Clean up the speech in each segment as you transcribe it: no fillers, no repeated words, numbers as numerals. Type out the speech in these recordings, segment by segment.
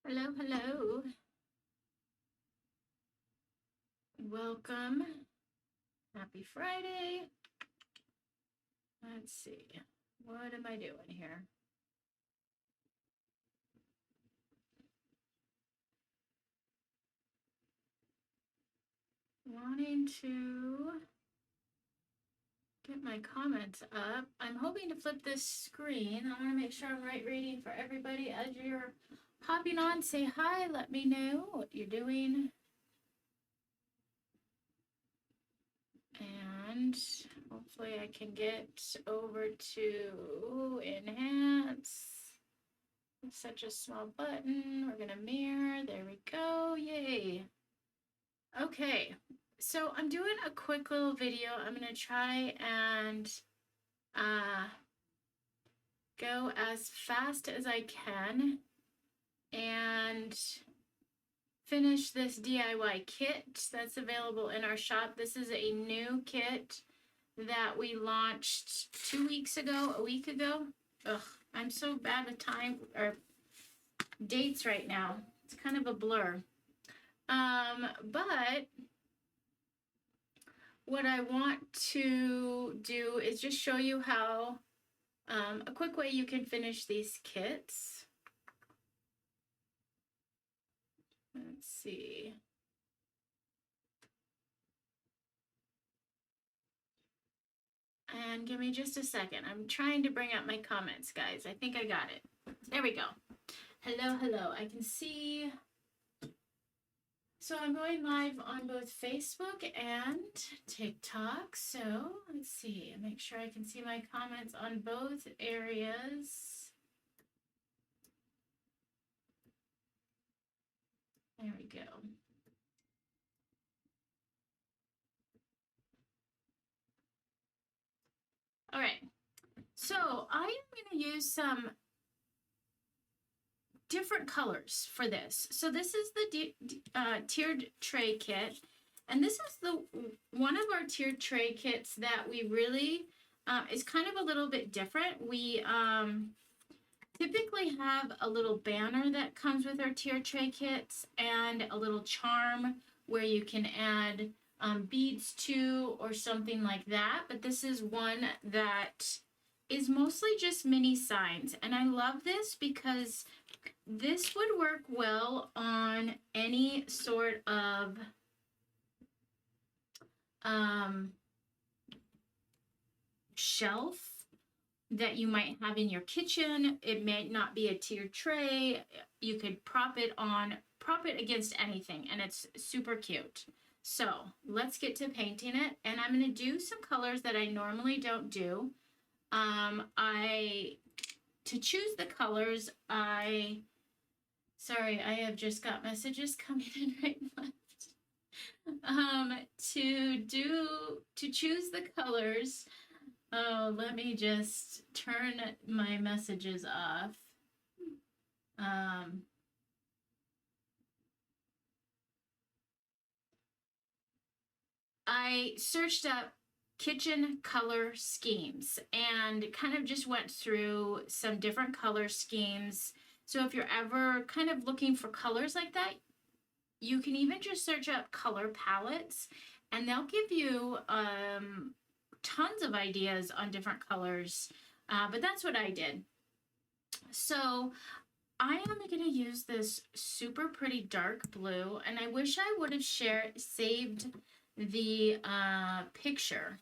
Hello, hello. Welcome. Happy Friday. Let's see. What am I doing here? Wanting to get my comments up. I'm hoping to flip this screen. I want to make sure I'm reading for everybody as you're hopping on. Say hi. Let me know what you're doing. And hopefully I can get over to enhance. It's such a small button. We're gonna mirror. There we go. Yay. Okay, so I'm doing a quick little video. I'm gonna try and go as fast as I can and finish this DIY kit that's available in our shop. This is a new kit that we launched a week ago. Ugh, I'm so bad with time or dates right now. It's kind of a blur. But what I want to do is just show you how a quick way you can finish these kits. Let's see. And give me just a second. I'm trying to bring up my comments, guys. I think I got it. There we go. Hello, hello. I can see. So I'm going live on both Facebook and TikTok. So let's see. Make sure I can see my comments on both areas. There we go. All right, so I am going to use some different colors for this. So this is the tiered tray kit, and this is the one of our tiered tray kits that we really is kind of a little bit different. We typically have a little banner that comes with our tiered tray kits and a little charm where you can add beads to or something like that. But this is one that is mostly just mini signs. And I love this because this would work well on any sort of shelf that you might have in your kitchen. It may not be a tiered tray. You could prop it against anything, and it's super cute. So let's get to painting it, and I'm going to do some colors that I normally don't do. To choose the colors, sorry, I have just got messages coming in right now. To choose the colors, oh, let me just turn my messages off. I searched up kitchen color schemes and kind of just went through some different color schemes. So if you're ever kind of looking for colors like that, you can even just search up color palettes and they'll give you tons of ideas on different colors. But that's what I did. So I am going to use this super pretty dark blue, and I wish I would have saved the picture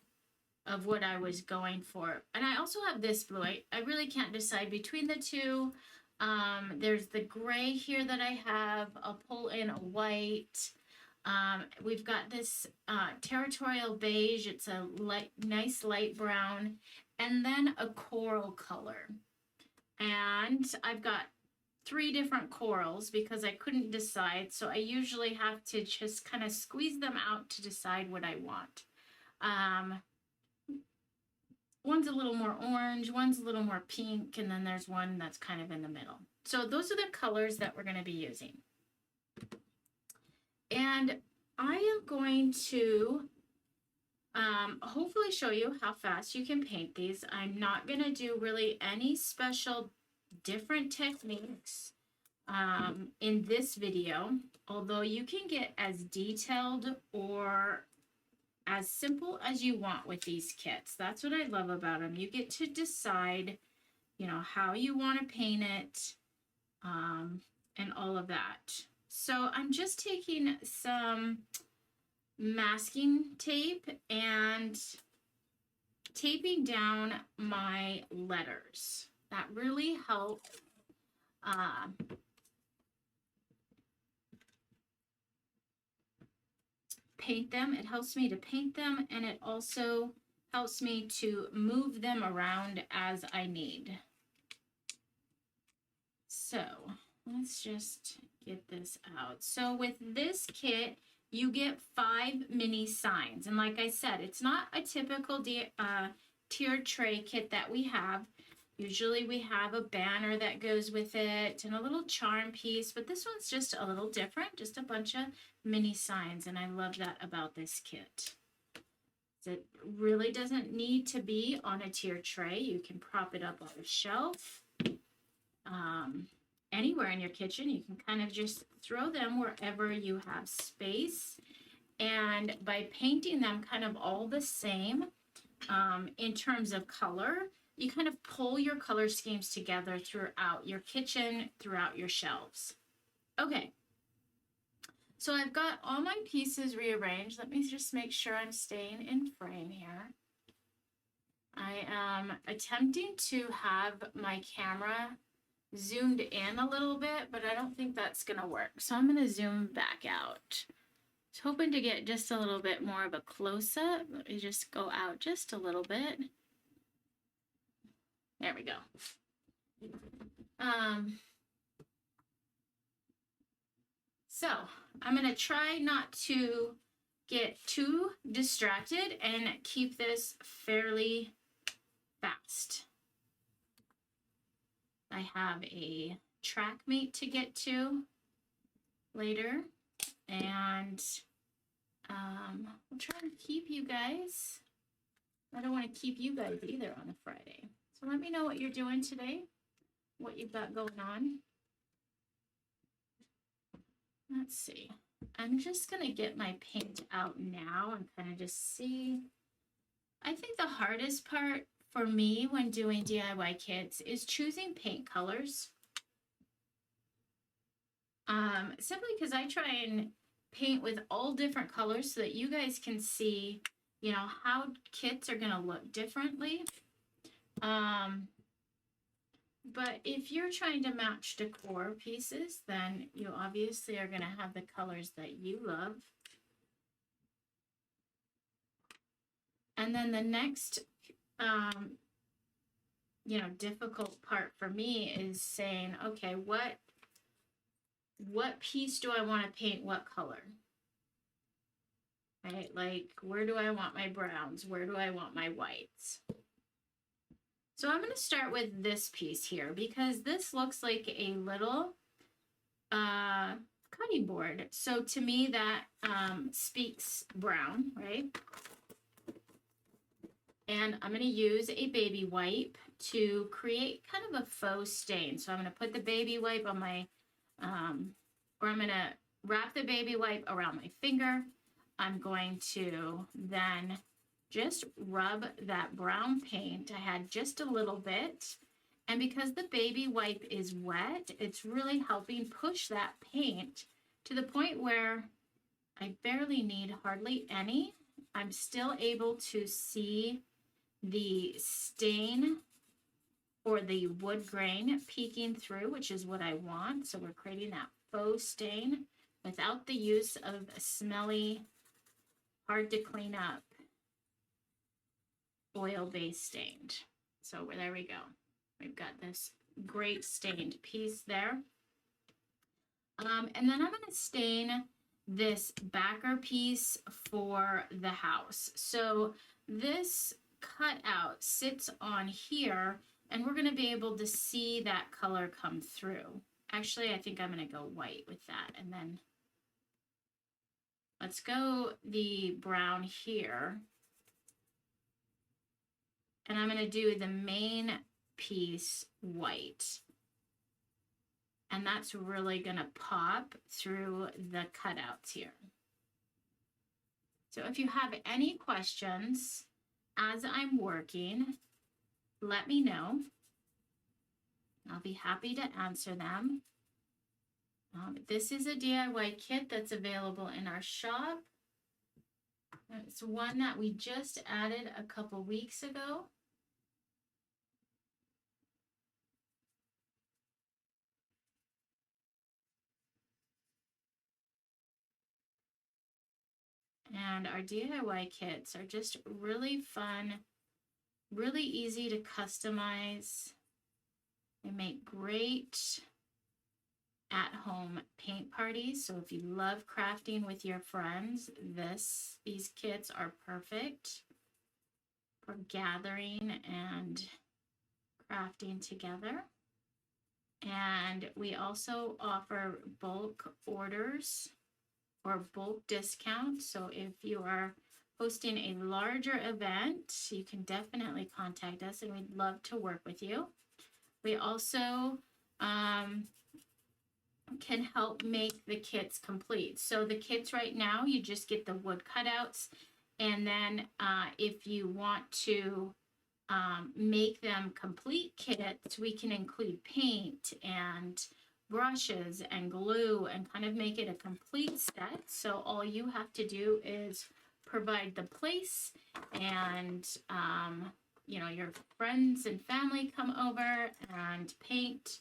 of what I was going for. And I also have this blue. I really can't decide between the two. There's the gray here that I have. I'll pull in a white. We've got this territorial beige. It's a nice light brown. And then a coral color. And I've got 3 different corals because I couldn't decide. So I usually have to just kind of squeeze them out to decide what I want. One's a little more orange, one's a little more pink, and then there's one that's kind of in the middle. So those are the colors that we're going to be using. And I am going to hopefully show you how fast you can paint these. I'm not going to do really any special different techniques. in this video, although you can get as detailed or as simple as you want with these kits. That's what I love about them. You get to decide, you know, how you want to paint it, and all of that. So I'm just taking some masking tape and taping down my letters. That really helps paint them. It helps me to paint them, and it also helps me to move them around as I need. So let's just get this out. So with this kit, you get 5 mini signs. And like I said, it's not a typical tiered tray kit that we have. Usually we have a banner that goes with it and a little charm piece, but this one's just a little different, just a bunch of mini signs, and I love that about this kit. It really doesn't need to be on a tiered tray. You can prop it up on a shelf. Anywhere in your kitchen, you can kind of just throw them wherever you have space. And by painting them kind of all the same in terms of color, you kind of pull your color schemes together throughout your kitchen, throughout your shelves. Okay, so I've got all my pieces rearranged. Let me just make sure I'm staying in frame here. I am attempting to have my camera zoomed in a little bit, but I don't think that's gonna work. So I'm gonna zoom back out. I was hoping to get just a little bit more of a close-up. Let me just go out just a little bit. There we go. So I'm gonna try not to get too distracted and keep this fairly fast. I have a track meet to get to later, and I'll try and keep you guys. I don't want to keep you guys either on a Friday. So let me know what you're doing today, what you've got going on. Let's see. I'm just going to get my paint out now and kind of just see. I think the hardest part for me when doing DIY kits is choosing paint colors. Simply because I try and paint with all different colors so that you guys can see, you know, how kits are going to look differently. But if you're trying to match decor pieces, then you obviously are going to have the colors that you love. And then the next, you know, difficult part for me is saying, okay, what piece do I want to paint what color? Right? Like, where do I want my browns? Where do I want my whites? So I'm going to start with this piece here because this looks like a little cutting board. So to me that speaks brown, right? And I'm going to use a baby wipe to create kind of a faux stain. So I'm going to put the baby wipe on my, or I'm going to wrap the baby wipe around my finger. I'm going to then just rub that brown paint. I had just a little bit. And because the baby wipe is wet, it's really helping push that paint to the point where I barely need hardly any. I'm still able to see the stain or the wood grain peeking through, which is what I want. So we're creating that faux stain without the use of a smelly, hard to clean up oil-based stained. So there we go. We've got this great stained piece there. And then I'm going to stain this backer piece for the house. So this cutout sits on here, and we're going to be able to see that color come through. Actually, I think I'm going to go white with that, and then let's go the brown here. And I'm going to do the main piece white. And that's really going to pop through the cutouts here. So if you have any questions as I'm working, let me know. I'll be happy to answer them. This is a DIY kit that's available in our shop. It's one that we just added a couple weeks ago. And our DIY kits are just really fun, really easy to customize. They make great at-home paint parties. So if you love crafting with your friends, these kits are perfect for gathering and crafting together. And we also offer bulk orders or bulk discounts. So if you are hosting a larger event, you can definitely contact us and we'd love to work with you. We also can help make the kits complete. So the kits right now, you just get the wood cutouts. And then if you want to make them complete kits, we can include paint and brushes and glue and kind of make it a complete set. So all you have to do is provide the place and you know, your friends and family come over and paint.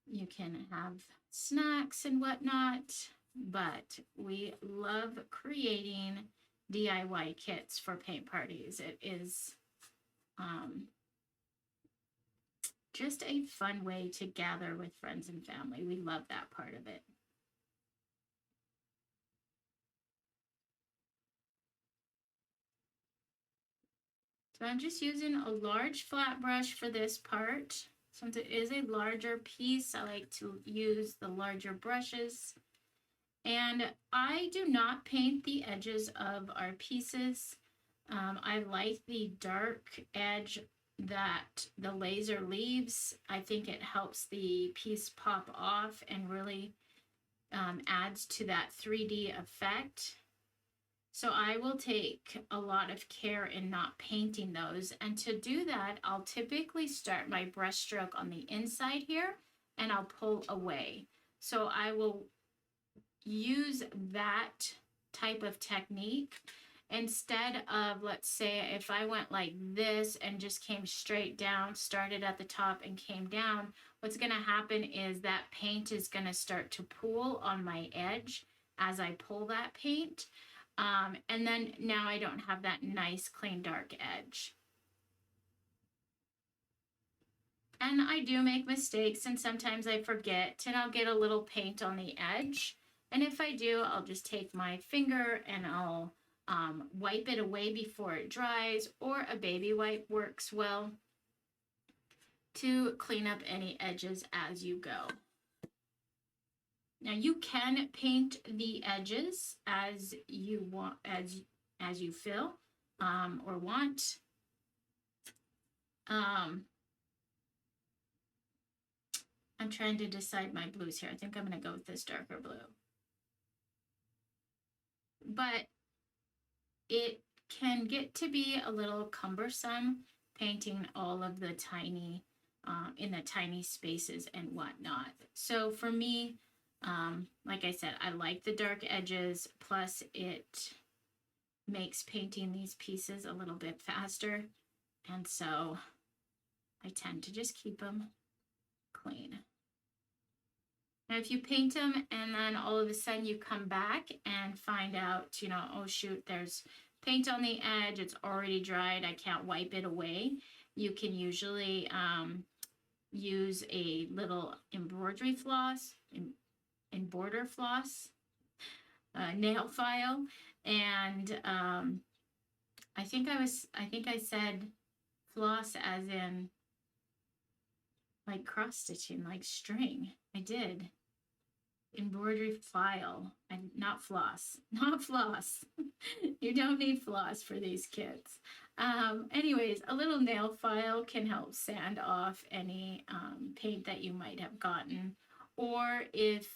You can have snacks and whatnot, but we love creating DIY kits for paint parties. It is just a fun way to gather with friends and family. We love that part of it. So I'm just using a large flat brush for this part. Since it is a larger piece, I like to use the larger brushes. And I do not paint the edges of our pieces. I like the dark edge that the laser leaves. I think it helps the piece pop off and really adds to that 3D effect. So I will take a lot of care in not painting those. And to do that, I'll typically start my brush stroke on the inside here and I'll pull away. So I will use that type of technique instead of, let's say, if I went like this and just came straight down, started at the top and came down, what's going to happen is that paint is going to start to pool on my edge as I pull that paint. And then now I don't have that nice, clean, dark edge. And I do make mistakes and sometimes I forget and I'll get a little paint on the edge. And if I do, I'll just take my finger and I'll wipe it away before it dries, or a baby wipe works well to clean up any edges as you go. Now you can paint the edges as you want, as you feel or want. I'm trying to decide my blues here. I think I'm going to go with this darker blue. But it can get to be a little cumbersome painting all of the tiny, in the tiny spaces and whatnot. So for me, like I said, I like the dark edges, plus it makes painting these pieces a little bit faster. And so I tend to just keep them clean. Now, if you paint them and then all of a sudden you come back and find out, you know, oh shoot, there's paint on the edge, it's already dried, I can't wipe it away, you can usually use a little embroidery floss, border floss, nail file, and I think I said floss as in like cross stitching, like string. I did. embroidery file and not floss. Not floss. You don't need floss for these kits. Anyways, a little nail file can help sand off any paint that you might have gotten, or if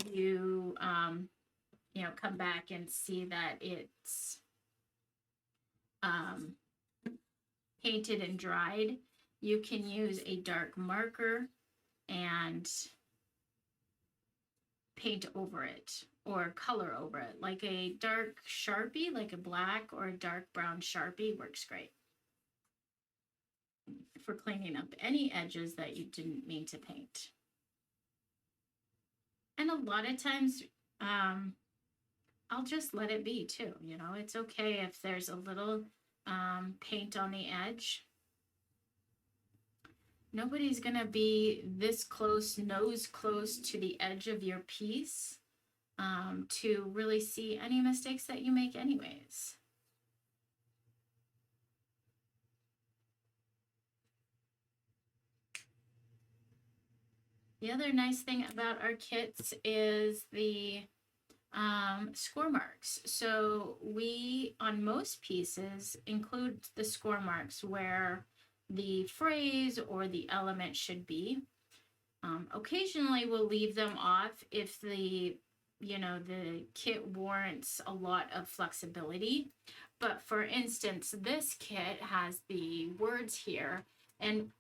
you come back and see that it's painted and dried, you can use a dark marker and paint over it or color over it. Like a dark Sharpie, like a black or a dark brown Sharpie works great for cleaning up any edges that you didn't mean to paint. And a lot of times, I'll just let it be too. You know, it's okay if there's a little paint on the edge. Nobody's gonna be this close, nose close to the edge of your piece to really see any mistakes that you make anyways. The other nice thing about our kits is the score marks. So we, on most pieces, include the score marks where the phrase or the element should be. Occasionally we'll leave them off if the kit warrants a lot of flexibility. But for instance, this kit has the words here, and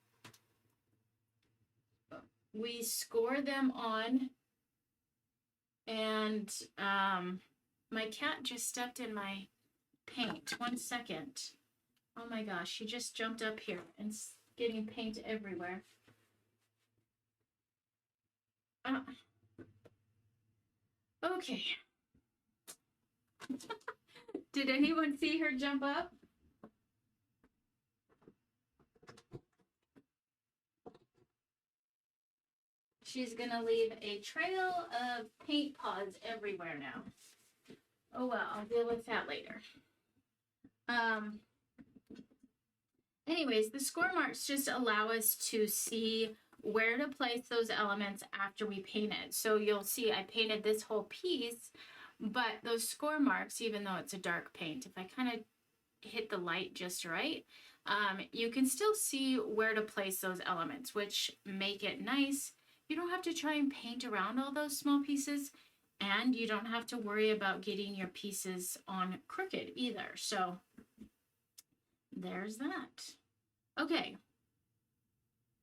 we score them on, and my cat just stepped in my paint. 1 second. Oh my gosh, she just jumped up here and getting paint everywhere. Okay. Did anyone see her jump up? She's gonna leave a trail of paint pods everywhere now. Oh well, I'll deal with that later. Anyways, the score marks just allow us to see where to place those elements after we paint it. So you'll see I painted this whole piece, but those score marks, even though it's a dark paint, if I kind of hit the light just right, you can still see where to place those elements, which make it nice. You don't have to try and paint around all those small pieces, and you don't have to worry about getting your pieces on crooked either. So there's that. Okay,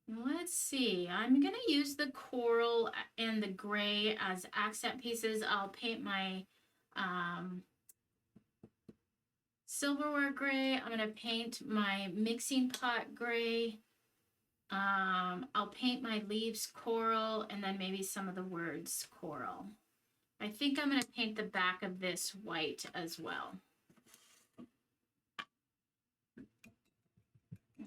let's see. I'm gonna use the coral and the gray as accent pieces. I'll paint my silverware gray. I'm gonna paint my mixing pot gray. I'll paint my leaves coral, and then maybe some of the words coral. I think I'm gonna paint the back of this white as well.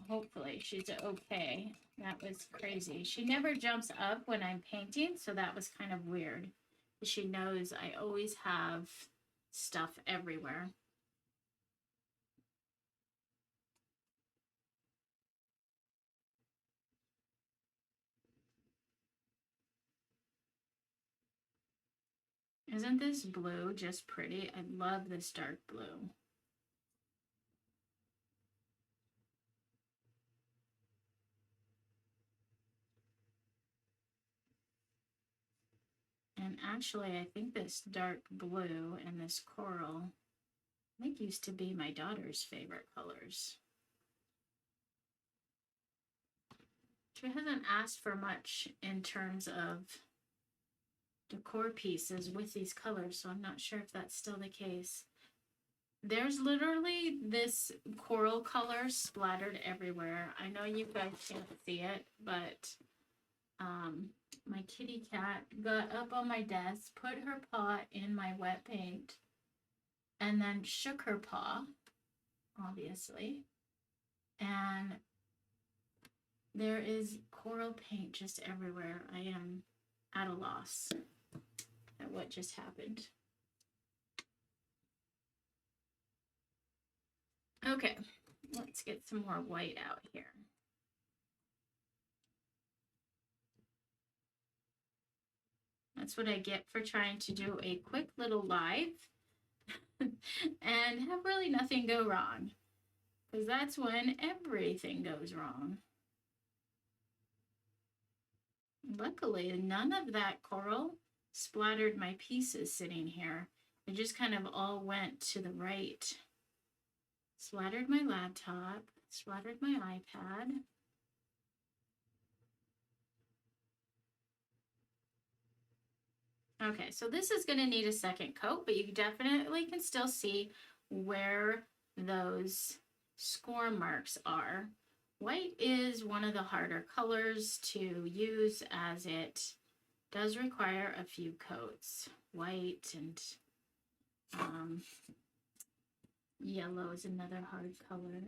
Hopefully she's okay. That was crazy. She never jumps up when I'm painting, so that was kind of weird. She knows I always have stuff everywhere. Isn't this blue just pretty? I love this dark blue. And actually, I think this dark blue and this coral, I think used to be my daughter's favorite colors. She hasn't asked for much in terms of decor pieces with these colors, so I'm not sure if that's still the case. There's literally this coral color splattered everywhere. I know you guys can't see it, but my kitty cat got up on my desk, put her paw in my wet paint, and then shook her paw, obviously, and there is coral paint just everywhere. I am at a loss at what just happened. Okay, let's get some more white out here. That's what I get for trying to do a quick little live and have really nothing go wrong, because that's when everything goes wrong. Luckily, none of that coral splattered my pieces sitting here. It just kind of all went to the right. Splattered my laptop, splattered my iPad. Okay, so this is going to need a second coat, but you definitely can still see where those score marks are. White is one of the harder colors to use, as it does require a few coats. White and yellow is another hard color.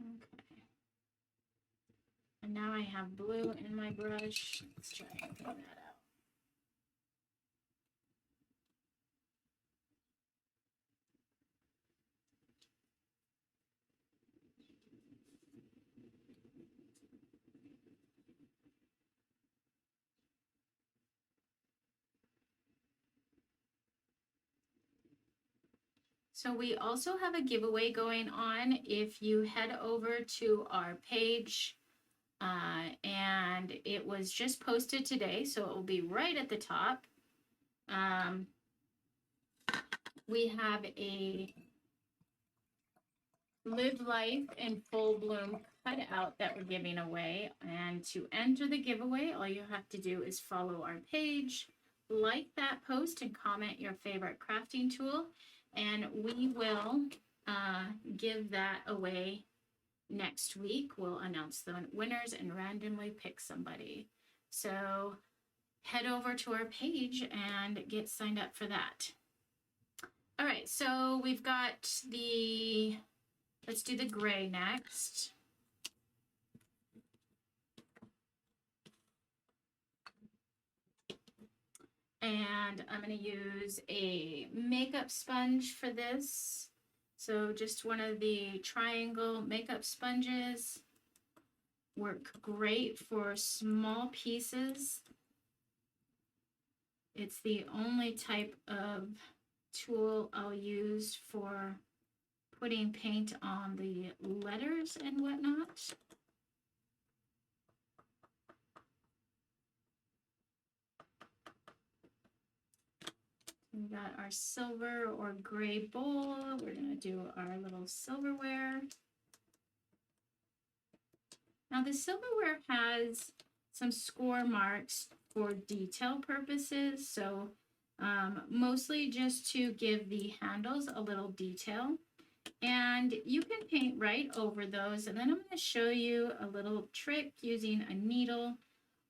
Okay. And now I have blue in my brush. Let's try and clean that out. So we also have a giveaway going on. If you head over to our page, and it was just posted today, so it will be right at the top. We have a Live Life in Full Bloom cutout that we're giving away. And to enter the giveaway, all you have to do is follow our page, like that post, and comment your favorite crafting tool. And we will give that away next week. We'll announce the winners and randomly pick somebody. So head over to our page and get signed up for that. All right, so we've got the, let's do the gray next. And I'm going to use a makeup sponge for this. So just one of the triangle makeup sponges. Work great for small pieces. It's the only type of tool I'll use for putting paint on the letters and whatnot. We got our silver or gray bowl. We're going to do our little silverware. Now the silverware has some score marks for detail purposes. So mostly just to give the handles a little detail. And you can paint right over those. And then I'm going to show you a little trick using a needle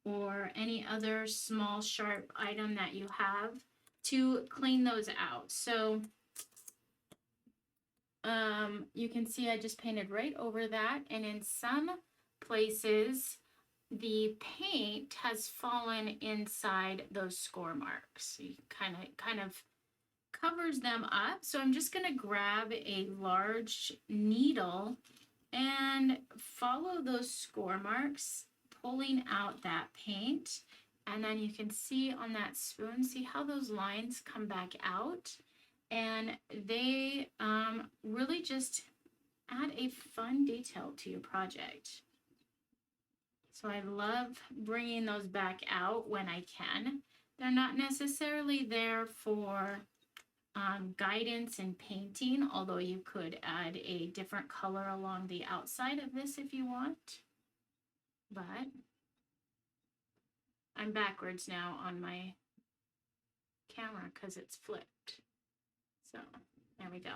or any other small sharp item that you have to clean those out. So you can see I just painted right over that, and in some places the paint has fallen inside those score marks. So you kind of covers them up. So I'm just going to grab a large needle and follow those score marks, pulling out that paint. And then you can see on that spoon, see how those lines come back out, and they really just add a fun detail to your project. So I love bringing those back out when I can. They're not necessarily there for guidance in painting, although you could add a different color along the outside of this if you want. But I'm backwards now on my camera because it's flipped. So there we go.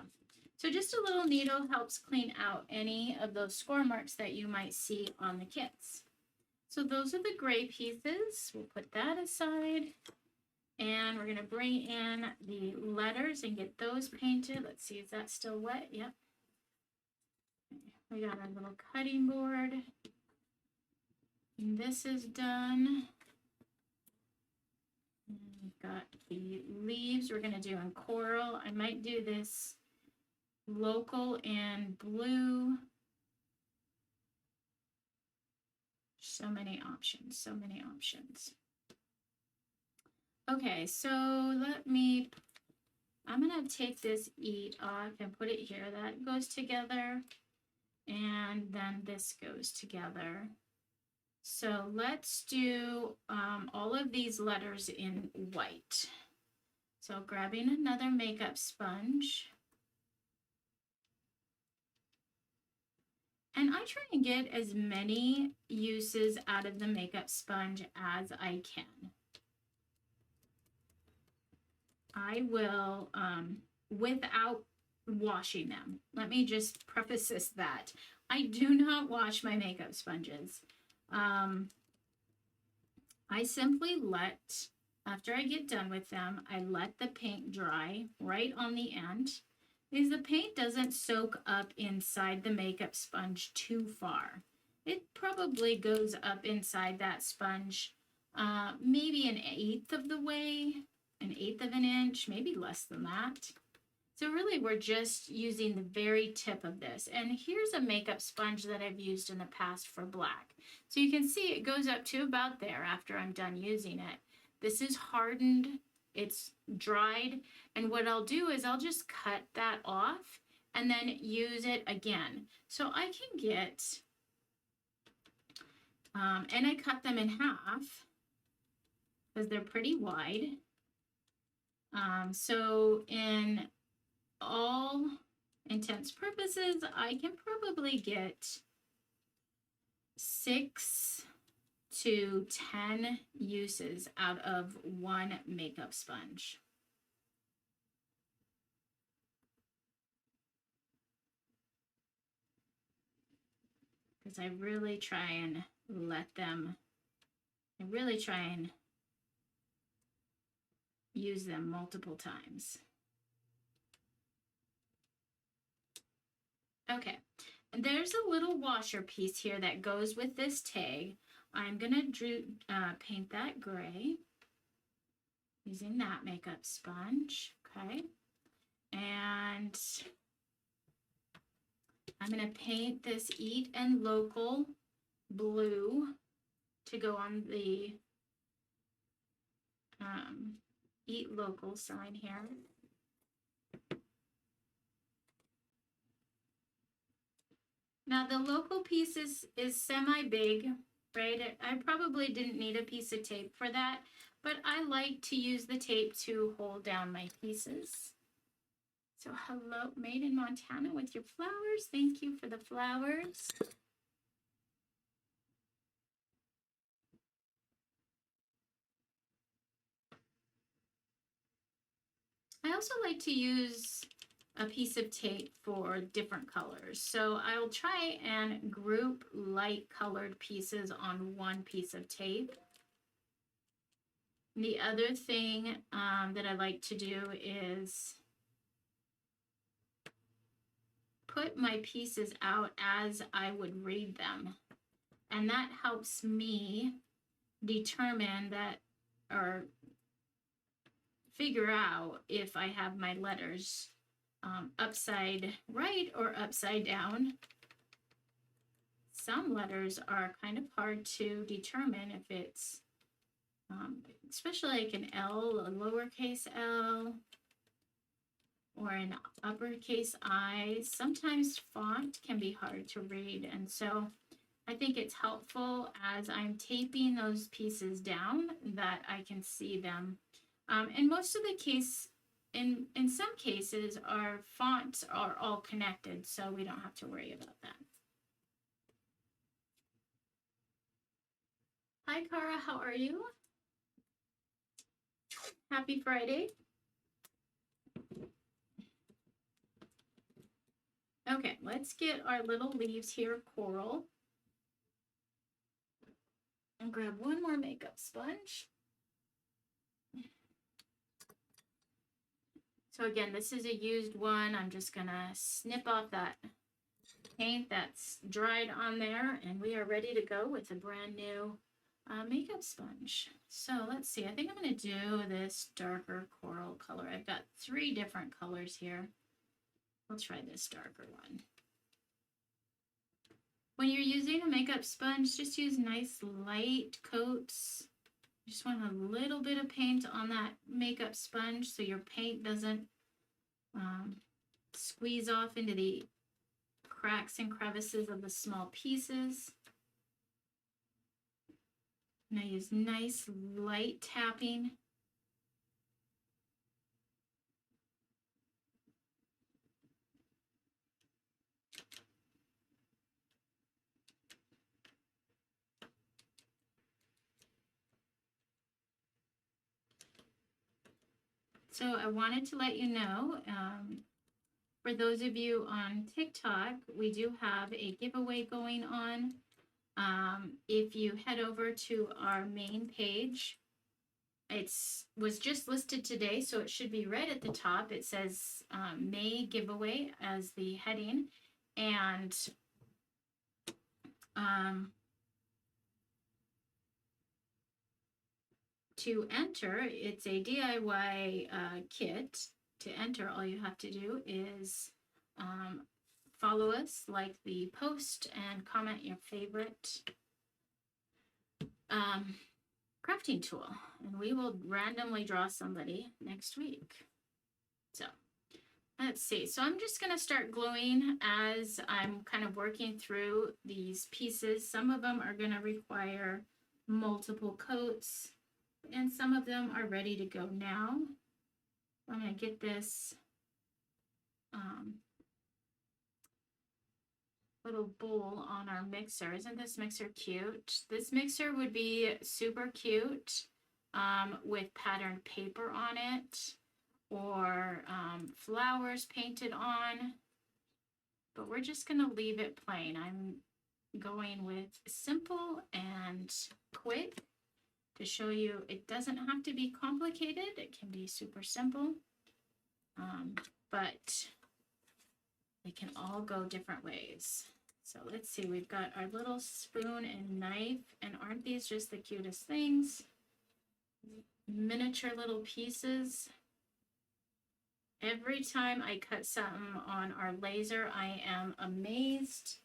So just a little needle helps clean out any of those score marks that you might see on the kits. So those are the gray pieces. We'll put that aside. And we're going to bring in the letters and get those painted. Let's see, is that still wet? Yep. We got our little cutting board. And this is done. And we've got the leaves we're going to do in coral. I might do this local and blue. So many options, so many options. Okay, so I'm gonna take this eat off and put it here. That goes together, and then this goes together. So let's do all of these letters in white. So grabbing another makeup sponge. And I try and get as many uses out of the makeup sponge as I can. I will, without washing them. Let me just preface this that I do not wash my makeup sponges. I simply after I get done with them, I let the paint dry right on the end, because the paint doesn't soak up inside the makeup sponge too far. It probably goes up inside that sponge maybe an eighth of the way, an eighth of an inch, maybe less than that. So really we're just using the very tip of this. And here's a makeup sponge that I've used in the past for black. So you can see it goes up to about there after I'm done using it. This is hardened, it's dried, and what I'll do is I'll just cut that off and then use it again. So I can get, and I cut them in half because they're pretty wide. So in all intents purposes, I can probably get 6 to 10 uses out of one makeup sponge. Because I really try and use them multiple times. Okay, and there's a little washer piece here that goes with this tag. I'm gonna paint that gray using that makeup sponge, okay? And I'm gonna paint this Eat and Local blue to go on the Eat Local sign here. Now the local piece is semi-big, right? I probably didn't need a piece of tape for that, but I like to use the tape to hold down my pieces. So hello, Made in Montana with your flowers. Thank you for the flowers. I also like to use a piece of tape for different colors. So I'll try and group light colored pieces on one piece of tape. The other thing that I like to do is put my pieces out as I would read them. And that helps me determine that, or figure out if I have my letters upside right or upside down. Some letters are kind of hard to determine if it's, especially like an L, a lowercase L, or an uppercase I. Sometimes font can be hard to read, and so I think it's helpful as I'm taping those pieces down that I can see them. In most of the case, in some cases, our fonts are all connected, so we don't have to worry about that. Hi, Cara, how are you? Happy Friday. Okay, let's get our little leaves here, coral. And grab one more makeup sponge. So again, this is a used one. I'm just gonna snip off that paint that's dried on there, and we are ready to go with a brand new makeup sponge. So let's see, I think I'm gonna do this darker coral color. I've got 3 different colors here. I'll try this darker one. When you're using a makeup sponge, just use nice light coats. You just want a little bit of paint on that makeup sponge so your paint doesn't squeeze off into the cracks and crevices of the small pieces. And I use nice light tapping. So I wanted to let you know, for those of you on TikTok, we do have a giveaway going on. If you head over to our main page, was just listed today, so it should be right at the top. It says May giveaway as the heading, and to enter, it's a DIY kit. To enter, all you have to do is follow us, like the post, and comment your favorite crafting tool, and we will randomly draw somebody next week. So let's see. So I'm just going to start gluing as I'm kind of working through these pieces. Some of them are going to require multiple coats, and some of them are ready to go now. I'm going to get this little bowl on our mixer. Isn't this mixer cute? This mixer would be super cute with patterned paper on it, or flowers painted on, but we're just going to leave it plain. I'm going with simple and quick to show you it doesn't have to be complicated. It can be super simple, but they can all go different ways. So let's see, we've got our little spoon and knife, and aren't these just the cutest things? Miniature little pieces. Every time I cut something on our laser, I am amazed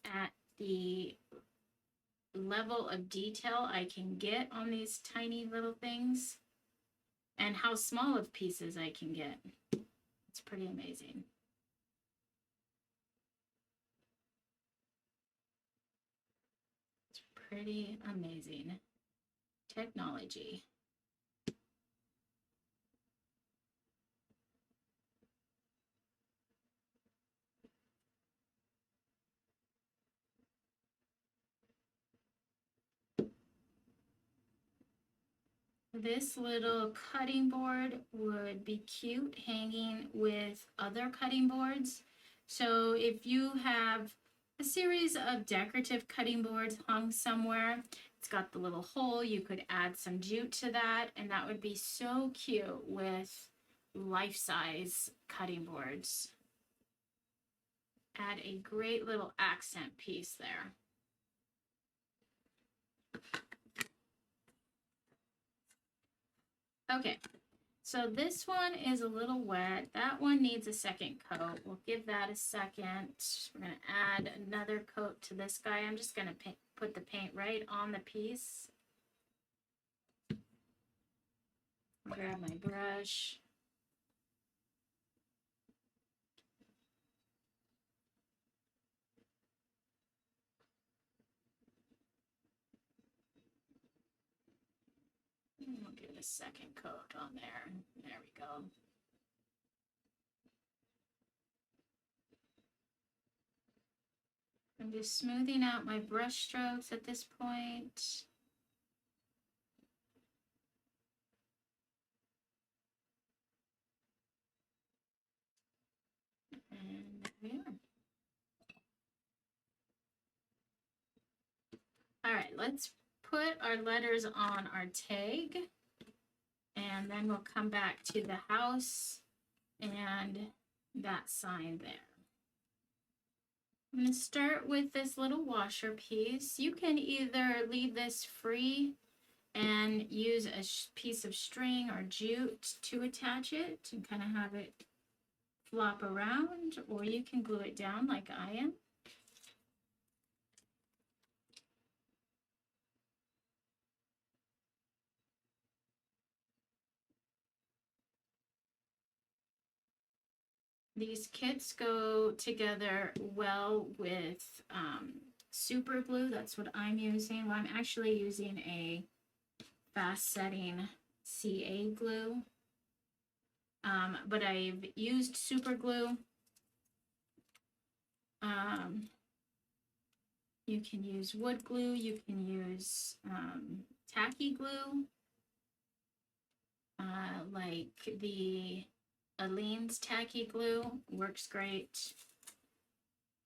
at the level of detail I can get on these tiny little things, and how small of pieces I can get. It's pretty amazing. It's pretty amazing technology. This little cutting board would be cute hanging with other cutting boards. So if you have a series of decorative cutting boards hung somewhere, it's got the little hole, you could add some jute to that, and that would be so cute with life-size cutting boards. Add a great little accent piece there. Okay, so this one is a little wet. That one needs a second coat. We'll give that a second. We're going to add another coat to this guy. I'm just going to put the paint right on the piece. Grab my brush. We'll give it a second coat on there. There we go. I'm just smoothing out my brush strokes at this point. And there we are. All right, let's put our letters on our tag, and then we'll come back to the house and that sign there. I'm going to start with this little washer piece. You can either leave this free and use a piece of string or jute to attach it and kind of have it flop around, or you can glue it down like I am. These kits go together well with super glue. That's what I'm using. Well, I'm actually using a fast setting CA glue, but I've used super glue. You can use wood glue, you can use tacky glue, like the Aleene's tacky glue works great.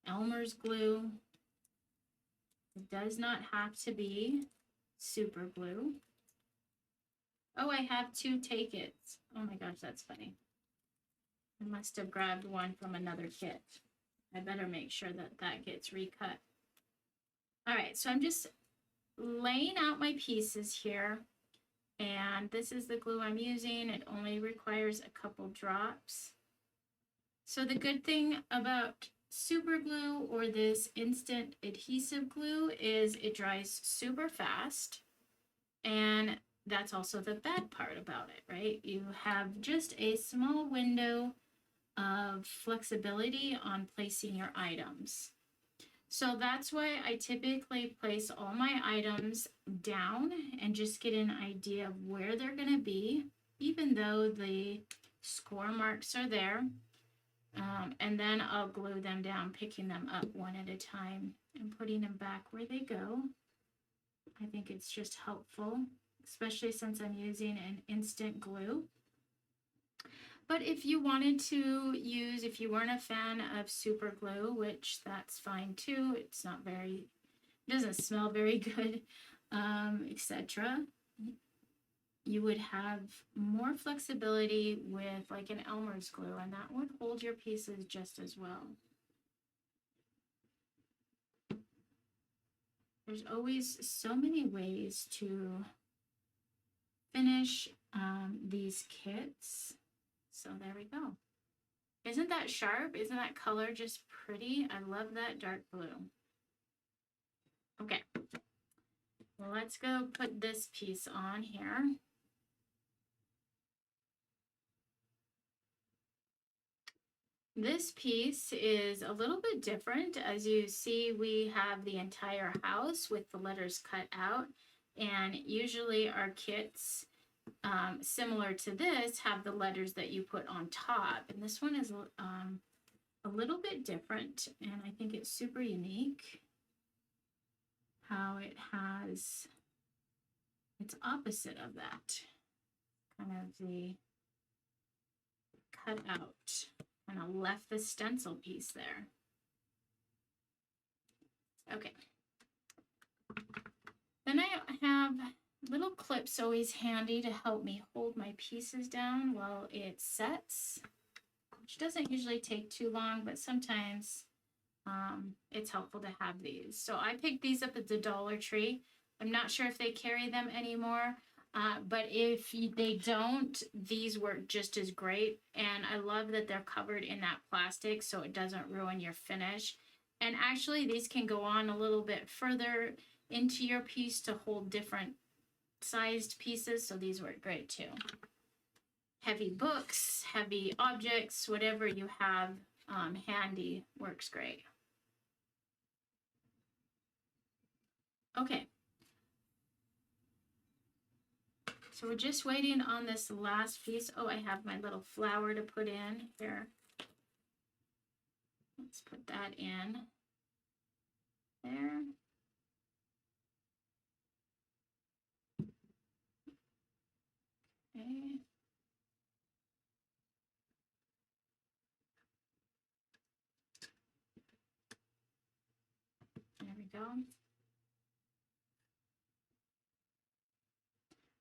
Elmer's glue. It does not have to be super glue. Oh, I have 2 take-its. Oh my gosh, that's funny. I must have grabbed one from another kit. I better make sure that that gets recut. All right, so I'm just laying out my pieces here, and this is the glue I'm using. It only requires a couple drops. So the good thing about super glue or this instant adhesive glue is it dries super fast, and that's also the bad part about it, right? You have just a small window of flexibility on placing your items. So that's why I typically place all my items down and just get an idea of where they're going to be, even though the score marks are there. And then I'll glue them down, picking them up one at a time and putting them back where they go. I think it's just helpful, especially since I'm using an instant glue. But if you wanted to use, if you weren't a fan of super glue, which that's fine too, it's not very, it doesn't smell very good, etc., you would have more flexibility with like an Elmer's glue, and that would hold your pieces just as well. There's always so many ways to finish these kits. So there we go. Isn't that sharp? Isn't that color just pretty? I love that dark blue. Okay, well, let's go put this piece on here. This piece is a little bit different. As you see, we have the entire house with the letters cut out, and usually our kits, similar to this, have the letters that you put on top, and this one is a little bit different, and I think it's super unique how it has its opposite of that, kind of the cut out. And I left the stencil piece there. Okay. Then I have little clips always handy to help me hold my pieces down while it sets, which doesn't usually take too long, but sometimes it's helpful to have these. So I picked these up at the Dollar Tree. I'm not sure if they carry them anymore. But if they don't, these work just as great. And I love that they're covered in that plastic so it doesn't ruin your finish. And actually, these can go on a little bit further into your piece to hold different sized pieces. So these work great too. Heavy books, heavy objects, whatever you have handy works great. Okay. So we're just waiting on this last piece. Oh, I have my little flower to put in here. Let's put that in there. Okay. There we go.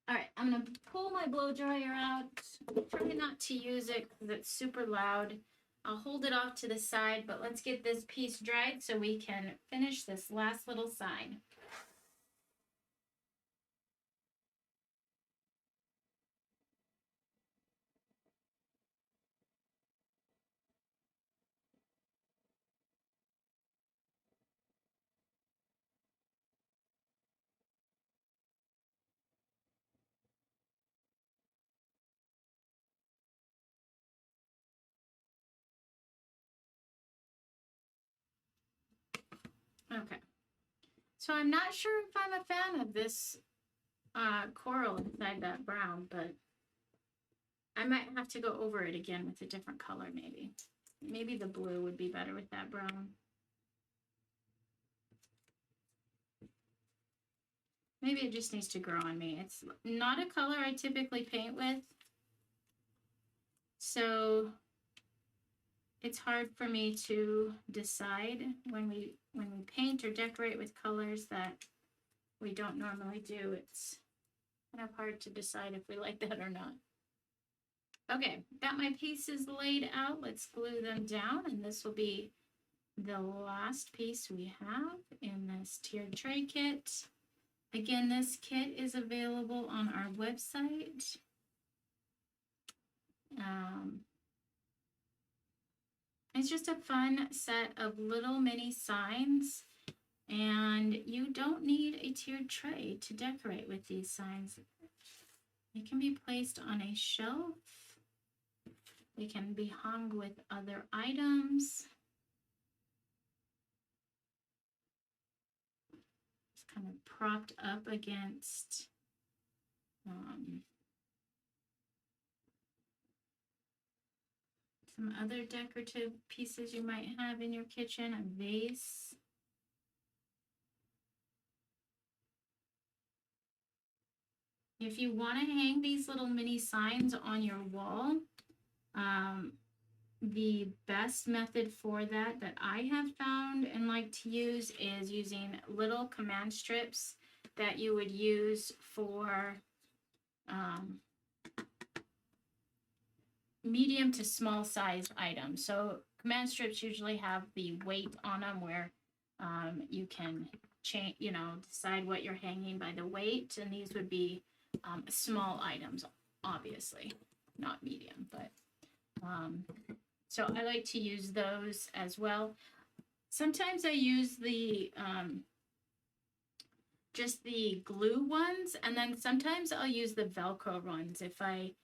All right, I'm gonna pull my blow dryer out. Try not to use it because it's super loud. I'll hold it off to the side, but let's get this piece dried so we can finish this last little sign. Okay. So I'm not sure if I'm a fan of this coral inside that brown, but I might have to go over it again with a different color maybe. Maybe the blue would be better with that brown. Maybe it just needs to grow on me. It's not a color I typically paint with, so it's hard for me to decide when we paint or decorate with colors that we don't normally do. It's kind of hard to decide if we like that or not. Okay, got my pieces laid out. Let's glue them down, and this will be the last piece we have in this tiered tray kit. Again, this kit is available on our website. It's just a fun set of little mini signs, and you don't need a tiered tray to decorate with these signs. They can be placed on a shelf. They can be hung with other items. It's kind of propped up against some other decorative pieces you might have in your kitchen, a vase. If you want to hang these little mini signs on your wall, the best method for that I have found and like to use is using little command strips that you would use for medium to small size items. So command strips usually have the weight on them where you can change, decide what you're hanging by the weight, and these would be small items, obviously, not medium, but so I like to use those as well. Sometimes I use the just the glue ones, and then sometimes I'll use the Velcro ones if I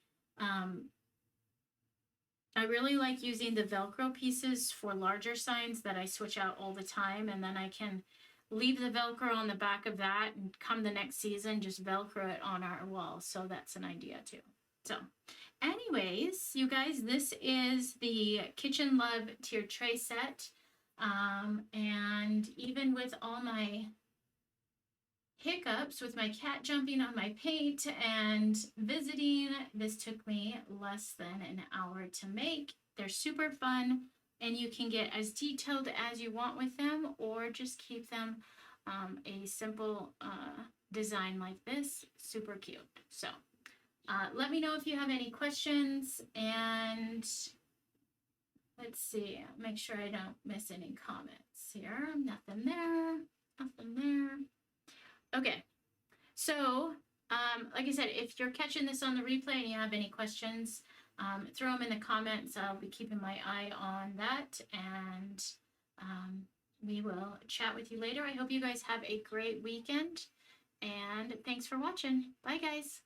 really like using the Velcro pieces for larger signs that I switch out all the time, and then I can leave the Velcro on the back of that and come the next season, just Velcro it on our wall. So that's an idea too. So anyways, you guys, this is the Kitchen Love tiered tray set. And even with all my hiccups with my cat jumping on my paint and visiting, this took me less than an hour to make. They're super fun, and you can get as detailed as you want with them, or just keep them a simple design like this. Super cute. So let me know if you have any questions, and let's see, make sure I don't miss any comments here. Nothing there, nothing there. Okay, so like I said, if you're catching this on the replay and you have any questions, throw them in the comments. I'll be keeping my eye on that, and we will chat with you later. I hope you guys have a great weekend, and thanks for watching. Bye, guys.